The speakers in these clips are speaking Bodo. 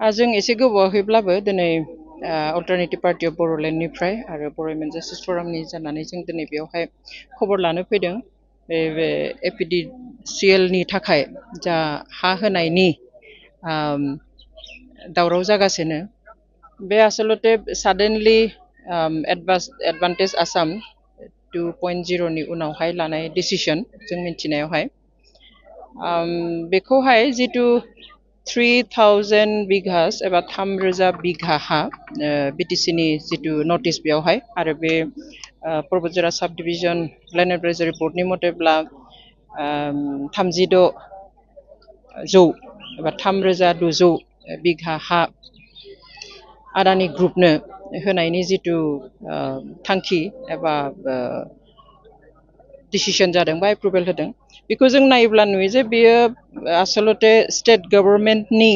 जों एसे गोबावहैब्लाबो दिनै अल्टारनेटिभ पार्टि अफ बर'लेण्डनिफ्राय आरो बर'मेन जास्टिस फरामनि जानानै जों दिनै बेवहाय खबर लानो फैदों बे एपिडिसिएलनि थाखाय जा हा होनायनि दावराव जागासिनो बे आसलते साडेनलि एडभान्टेज आसाम 2.0 नि उनावहाय लानाय डिसिसन जों मिथिनायावहाय बेखौहाय जितु 3000 बिघास एबा 3000 बिघा हा बिटिसिनि जितु नटिस बेयावहाय आरो बे पर्बतजरा साब डिभिजन लेन्ड एडभाइजरि बर्डनि मथेब्ला 36 जौ एबा 3600 बिघा हा आदानि ग्रुपनो होनायनि जितु थांखि एबा डिसिसन जादों बा एप्रुभेल होदों बेखौ जों नायोब्ला नुयो जे बेयो आसलते स्टेट गभर्नमेन्टनि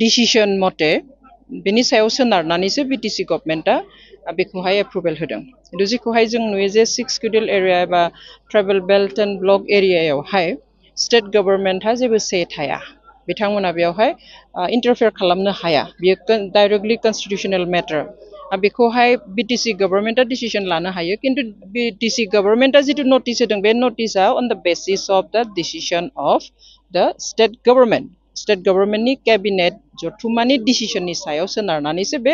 डिसिसन मथे बेनि सायाव सोनारनानैसो बिटिसि गभर्नमेन्टआ बेखौहाय एप्रुभेल होदों खिन्थु जेखौहाय जों नुयो जे 6 शेड्युल एरिया एबा ट्राइबेल बेल्ट एन्ड ब्लक एरियायावहाय स्टेट गभर्नमेन्टहा जेबो से थाया बिथांमोना बेयावहाय इन्टारफेयार खालामनो हाया बियो डाइरेक्टलि कन्स्टिटिउसनेल मेटार बेखौहाय बिटिसि गभर्नमेन्टआ डिसिसन लानो हायो खिन्थु बिटिसि गभर्नमेन्टआ जितु नटिस होदों बे नटिसआ अन द बेसिस अफ द डिसिसन अफ द स्टेट गभर्नमेन्टनि केबिनेट जथुम्मानि डिसिसननि सायाव सोनारनानैसो बे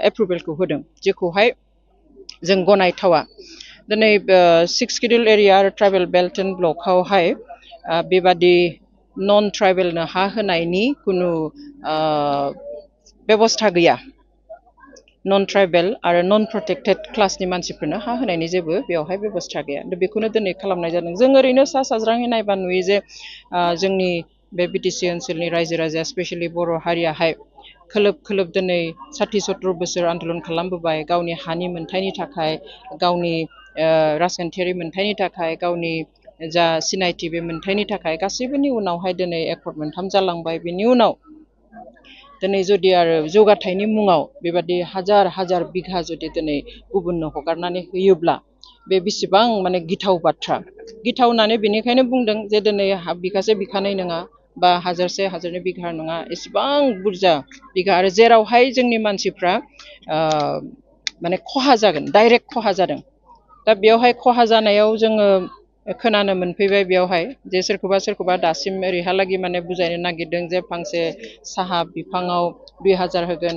एप्रुभेलखौ होदों जेखौहाय जों गनायथावा दिनै 6 शेड्युल एरिया आरो ट्राइबेल बेल्ट एन्ड ब्लकआवहाय बेबादि नन ट्राइबेलनो हा होनायनि कुनु बेबस्था गैया नन ट्राइबेल आरो नन प्रटेक्टेड क्लासनि मानसिफोरनो हा होनायनि जेबो बेवहाय बेबस्था गैया बेखौनो दिनै खालामनाय जादों जों ओरैनो सा साज्राङै नायबा नुयो जे जोंनि बे बिटिसि ओनसोलनि रायजो राजाया स्पेसियेलि बर' हारियाहाय खोलोब खोलोब दिनै 60-70 बोसोर आन्दलन खालामबोबाय गावनि हानि मोन्थायनि थाखाय गावनि राजखान्थियारि मोन्थायनि थाखाय गावनि जा सिनायथि बे मोन्थायनि थाखाय गासैबोनि उनावहाय दिनै एकर्ड 3 जालांबाय बेनि उनाव दिनै जुदि आरो जौगाथायनि मुङाव बेबादि हाजार हाजार बिघा जुदि दिनै गुबुननो हगारनानै होयोब्ला बे बेसेबां माने गिथाव बाथ्रा गिथाव होननानै बेनिखायनो बुंदों जे दिनै बिगासे बिखानै नङा बा हाजारसे हाजारनै बिघा नङा एसेबां बुरजा बिघा आरो जेरावहाय जोंनि मानसिफ्रा माने खहा जागोन डाइरेक्ट खहा जादों दा बेयावहाय खहा जानायाव जोङो खोनानो मोनफैबाय बेयावहाय जे सोरखौबा दासिम ओरैहालागै माने बुजायनो नागिरदों जे फांसे साहा बिफाङाव 2000 होगोन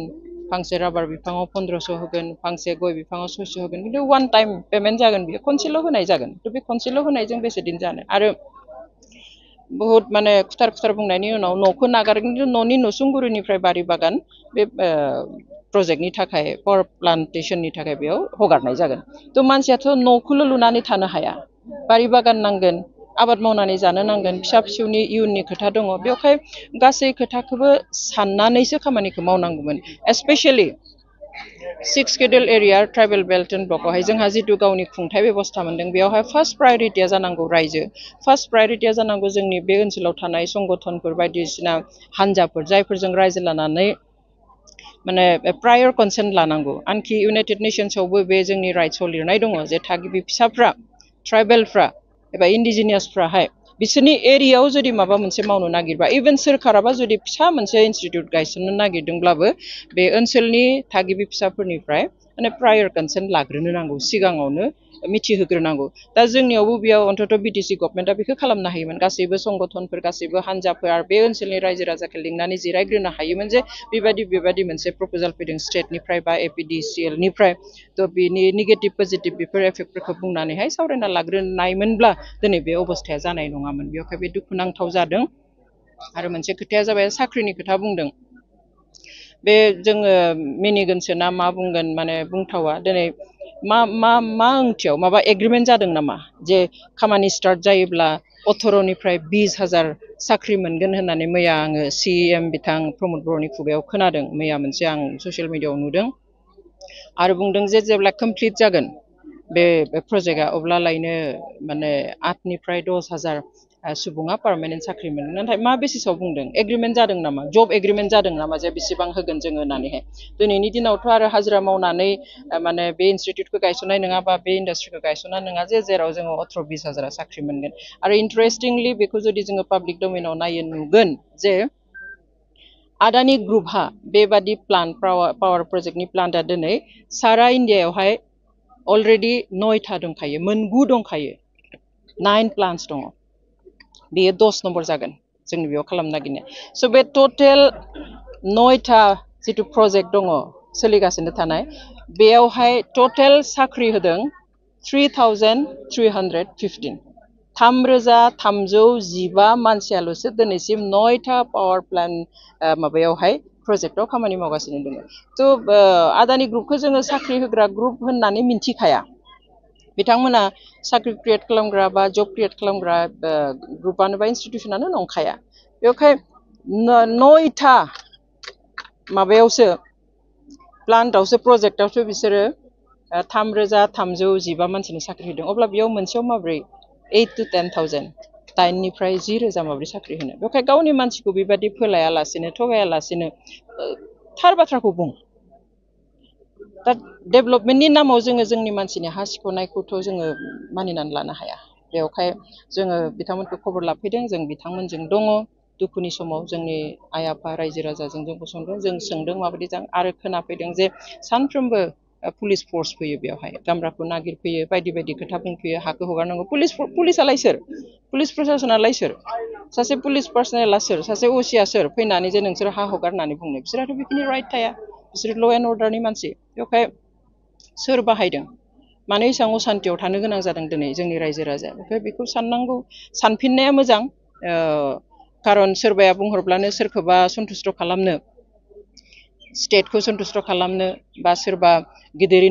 फांसे राबार बिफाङाव 1500 होगोन फांसे गय बिफाङाव 600 होगोन खिन्थु वान टाइम पेमेन्ट जागोन बियो खनसेल' होनाय जागोन बे खनसेल' होनायजों बेसे दिन जानो आरो बहुत माने खुथार बुंनायनि उनाव न'खौ नागारगोन न'नि नसुंगुरिनिफ्राय बारि बागान बे प्रजेक्टनि थाखाय पावार प्लान्टेसननि थाखाय बेयाव हगारनाय जागोन थ' मानसियाथ' न'खौल' लुनानै थानो हाया बारि बागान नांगोन आबाद मावनानै जानो नांगोन फिसा फिसौनि इयुननि खोथा दङ बेवहाय गासै खोथाखौबो साननानैसो खामानिखौ मावनांगौमोन specially 6 schedule area tribal belt and ब्लकआवहाय जोंहा जितु गावनि खुंथाय बेबस्था मोनदों बेयावहाय फार्स्ट प्रायरिटिया जानांगौ रायजो फार्स्ट प्रायरिटिया जानांगौ जोंनि बे ओनसोलाव थानाय संगठनफोर बायदिसिना हान्जाफोर जायफोरजों रायजो लानानै माने प्रायर कनसेन्ट लानांगौ आनखि इउनाइटेड नेशन्सआवबो बे जोंनि राइट्सआव लिरनाय दङ जे थागिबि फिसाफ्रा ट्राइबेलफ्रा एबा इन्डिजिनियासफ्राहाय बिसोरनि एरियायाव जुदि माबा मोनसे मावनो नागिरबा इभेन सोरखाराबा जुदि फिसा मोनसे इनस्टिट्युट गायसननो नागिरदोंब्लाबो बे ओनसोलनि थागिबि फिसाफोरनिफ्राय माने प्रायर कनसेन्ट लाग्रोनो नांगौ सिगाङावनो मिथिहोग्रोनांगौ दा जोंनियावबो बेयाव अन्तत बिटिसि गभर्नमेन्टआ बेखौ खालामनो हायोमोन गासैबो संगठनफोर गासैबो हान्जाफोर आरो बे ओनसोलनि रायजो राजाखौ लिंनानै जिरायग्रोनो हायोमोन जे बेबायदि मोनसे प्रप'जाल फैदों स्टेटनिफ्राय बा एपिडिसिएलनिफ्राय थ' बिनि नेगेटिभ पजिटिभ बेफोर एफेक्टफोरखौ बुंनानैहाय सावरायना लाग्रोनायमोनब्ला दिनै बे अबस्थाया जानाय नङामोन बेवहाय बे दुखुनांथाव जादों आरो मोनसे खोथाया जाबाय साख्रिनि खोथा बुंदों बे जोङो मिनिगोनसो ना मा बुंगोन माने बुंथावा दिनै मा ओंथियाव माबा एग्रिमेन्ट जादों नामा जे खामानि स्टार्ट जायोब्ला 18निफ्राय 20,000 साख्रि मोनगोन होननानै मैया आङो CEM बिथां प्रमद बर'नि खुगायाव खोनादों मैया मोनसे आं ससियेल मिडियायाव नुदों आरो बुंदों जे जेब्ला कमप्लिट जागोन बे प्रजेक्टआ अब्लालायनो माने 8निफ्राय 10,000 सुबुङा पार्मानेन्ट साख्रि मोनगोन नाथाय मा बेसिसाव बुंदों एग्रिमेन्ट जादों नामा जब एग्रिमेन्ट जादों नामा जे बेसेबां होगोन जोङो होननानैहाय दिनैनि दिनावथ' आरो हाजिरा मावनानै माने बे इनस्टिट्युटखौ गायसननाय नङा बा बे इन्डास्ट्रिखौ गायसननाय नङा जे जेराव जोङो 18-20,000 साख्रि मोनगोन आरो इन्टारेस्टिंलि बेखौ जुदि जोङो पाब्लिक डमेनाव नायो नुगोन जे आदानि ग्रुपहा बेबादि प्लान्ट पावार प्रजेक्टनि प्लान्टआ दिनै सारा इण्डियायावहाय अलरेडि 9था दंखायो, 9 दंखायो, 9 प्लान्टस दङ। बेयो 10 नम्बर जागोन जोंनि बेयाव खालामनो नागिरनाय। स' बे टटेल 9था जिथु प्रजेक्ट दङ सोलिगासिनो थानाय, बेयावहाय टटेल साख्रि होदों 3,315। 3,315 मानसियाल'सो दिनैसिम 9था पावार प्लान्ट माबायावहाय प्रजेक्टआव खामानि मावगासिनो दङ। थ' आदानि ग्रुपखौ जोङो साख्रि होग्रा ग्रुप होननानै मिन्थिखाया। बिथांमोना साख्रि क्रिएट खालामग्रा बा जब क्रिएट खालामग्रा ग्रुपानो बा इन्स्टिटिउसनानो नंखाया। बेवहाय 9था माबायावसो प्लान्टआवसो प्रजेक्टआवसो बिसोरो 3,315 मानसिनो साख्रि होदों। अब्ला बेयाव मोनसेयाव माब्रै 8 to 10,000, 8निफ्राय 10,000 माब्रै साख्रि होनो? बेवहाय गावनि मानसिखौ बेबादि फोलायालासेनो थगायालासेनो थार बाथ्राखौ बुं। दा डेभेलपमेन्टनि नामाव जोङो जोंनि मानसिनि हा सिख'नायखौथ' जोङो मानिनानै लानो हाया। बेवहाय जोङो बिथांमोनखौ खबर लाफैदों, जों बिथांमोनजों दङ। दुखुनि समाव जोंनि आइ आफा रायजो राजाजों जों गसंदों, जों सोंदों माबायदि जां, आरो खोनाफैदों जे सानफ्रोमबो पुलिस फर्स फैयो बेवहाय, गामराखौ नागिरफैयो, बायदि बायदि खोथा बुंफैयो, हाखौ हगारनांगौ। पुलिसालाय सोर? पुलिस प्रसासनालाय सोर? सासे पुलिस पार्सनेला सोर? सासे असिया सोर फैनानै जे नोंसोर हा हगार होननानै बुंनो? बिसोरहाथ' बेखिनि राइट थाया। बिसोर ल' एन्ड अर्डारनि मानसि। बेवहाय सोर बाहायदों? मानो एसेबां असान्तियाव थानो गोनां जादों दिनै जोंनि रायजो राजाया? बेवहाय बेखौ साननांगौ, सानफिननाया मोजां। खारन सोरबाया बुंहरब्लानो सोरखौबा सन्थुस्ट' खालामनो, स्टेटखौ सन्थुस्ट' खालामनो, बा सोरबा गिदिर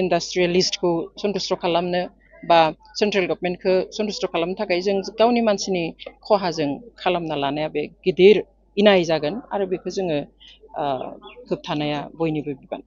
इन्डास्ट्रियेलिस्टखौ सन्थुस्ट' खालामनो, बा सेन्ट्रेल गभर्नमेन्टखौ सन्थुस्ट' खालामनो थाखाय जों गावनि मानसिनि खहाजों खालामना लानाया बे गिदिर इनाय जागोन, आरो बेखौ जोङो होबथानाया बयनिबो बिबान।